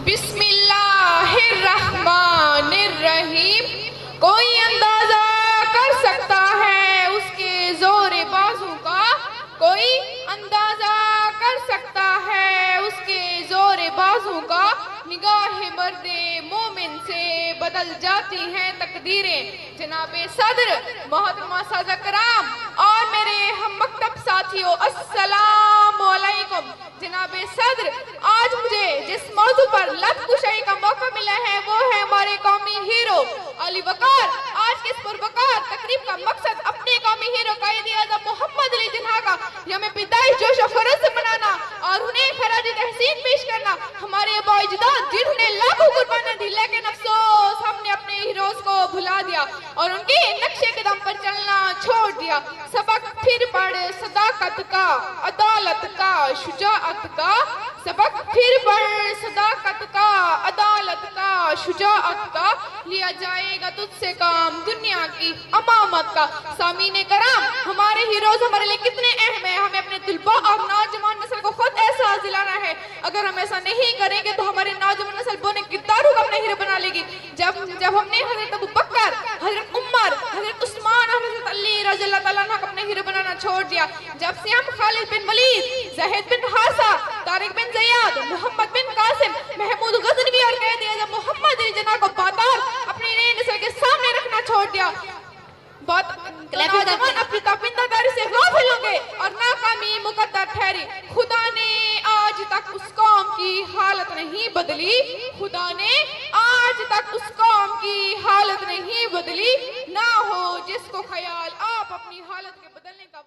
बिस्मिल्लाहिर्रहमानिर्रहीम। कोई अंदाजा कर सकता है उसके जोरे बाजू का, कोई अंदाजा कर सकता है उसके जोरे बाजू का। निगाहे मर्दे मोमिन से बदल जाती हैं तकदीरें। जनाबे सदर, मोहतरमा साजा कराम और मेरे हम मकतब साथियों, अस्सलाम वालेकुम। जनाबे सदर, आज मुझे जिस मौजू पर लफ्ज़ कुशाई का मौका मिला है वो है हमारे कौमी हीरो अली वकार। आज के इस पुरवकार तकरीब का मकसद अपने कौमी हीरो कायद-ए-आज़म मोहम्मद अली जिन्ना का यौम पैदाइश जोश और खरोश से मनाना और उन्हें खराज तहसीन पेश करना। हमारे अबाजदाद जिन्होंने लाखों कुर्बानियां दी, लेकिन अफसोस हमने अपने हीरोज को भुला दिया और उनके नक्शे कदम पर चलना छोड़ दिया। सबक फिर पढ़ सदाकत का, अदालत का, शुजाअत का। सबक फिर पढ़ सदाकत का, अदालत का, शुजाअत का। लिया जाएगा तुझसे काम दुनिया की अमामत का। सामीने कराम, हमारे हीरोज हमारे लिए कितने अहम है, हमें अपने तुलबा और नौजवान नस्ल को खुद एहसास दिलाना है। अगर हम ऐसा नहीं करेंगे तो हमारे नौजवान नस्ल बोने किरदारों को अपने हीरो बना लेगी। जब हमने हजरत अबू बकर, हजरत उमर, हजरत उस्मान और हजरत अली रज़ियल्लाहु ताला अन्हु को अपने हीरो बनाना छोड़ दिया, जब से हम खालिद बिन वलीद, ज़ैद बिन हारिसा, तारिक बिन ज़ियाद, मोहम्मद बिन कासिम, महमूद गज़नवी और कायद-ए-आज़म मोहम्मद अली जिन्ना को बातार अपनी नई नस्ल के सामने रखना छोड़ दिया। नौजवान अपनी ताबिंदादारी से गाफिल होंगे और नाकामी मुकद्दर ठहरी। खुदा ने आज तक उस कौम की हालत नहीं बदली, खुदा ने आज तक उस कौम की हालत नहीं बदली। ना हो जिसको ख्याल आप अपनी हालत के बदलने का